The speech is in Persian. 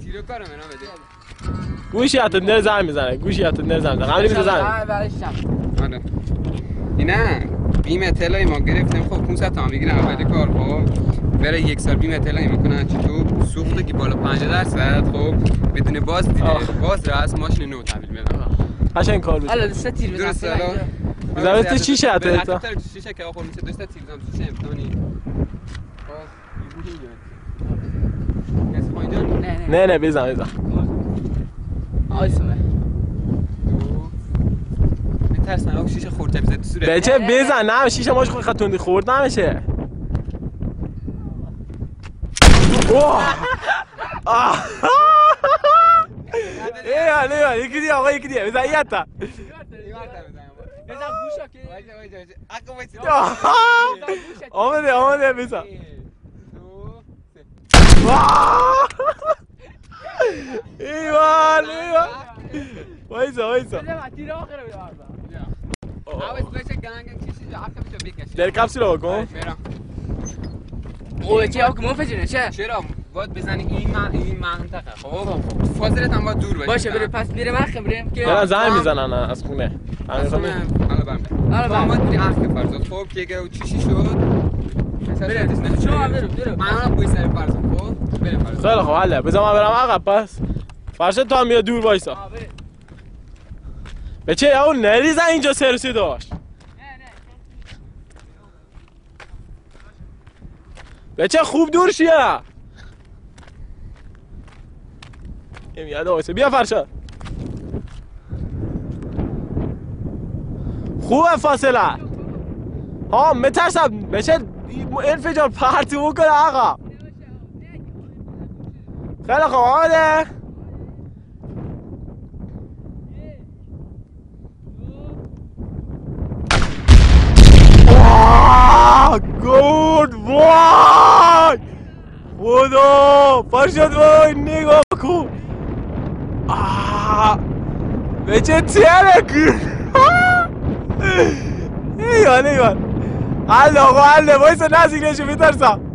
تیرو کارو منو بده. گوشی اتندر زنگ میزنه. گوشی اتندر زنگ میزنه. قبلی میزنه زنگ. آره. اینا بیم اطلاعی ما گرفتیم. خب 500 تومن میگیرن اول کار. خب برای یک سال بیم اطلاعی میکنن چطور سوخته که بالا 50%. خب بدون باز دیگه باز راست ماشین نو تحویل میدن. قشنگ کار میشه. حالا دست تیر بزن. درسته. میذاره تو چی شده تا؟ تو شیشه که آخر میشه دست تیر بزنم شیشه امتحانی. نه بزن آیسمه میترسن آقا شیشه خورده بزن تو صورت بچه بزن نه شیشه ماش خود خطوندی خورد نمیشه یکی دیگه آقا یکی دیگه بزن یتا بزن گوشا که آمده بزن ایوان وایسا در کپسول رو بکن اوه چه آقا منفجره چرا باید بزنی این منطقه خب فاصلت هم باید دور باشه باشه بره پس میره مخم بریم که نه زنگ میزنن از خونه حالا باید اخ فرض خب که چیشی شد شما برو من هم پوی سر فرض خب بریم فرض خیلی خوب حله بذار من برم عقب پس فرشت تو هم بیا دور وایسا بچه اون نریزن اینجا سرسی داشت بچه خوب دور شیه میاد وایسا بیا فرشت خوبه فاصله ها مترسم بچه انفجار پرتی بکنه آقا خیلی خوب آمده گود وای خدا فرشاد وای نگاه کن بچه تیره کن ایوان حل آقا حل وایسا نزدیک نشو میترسم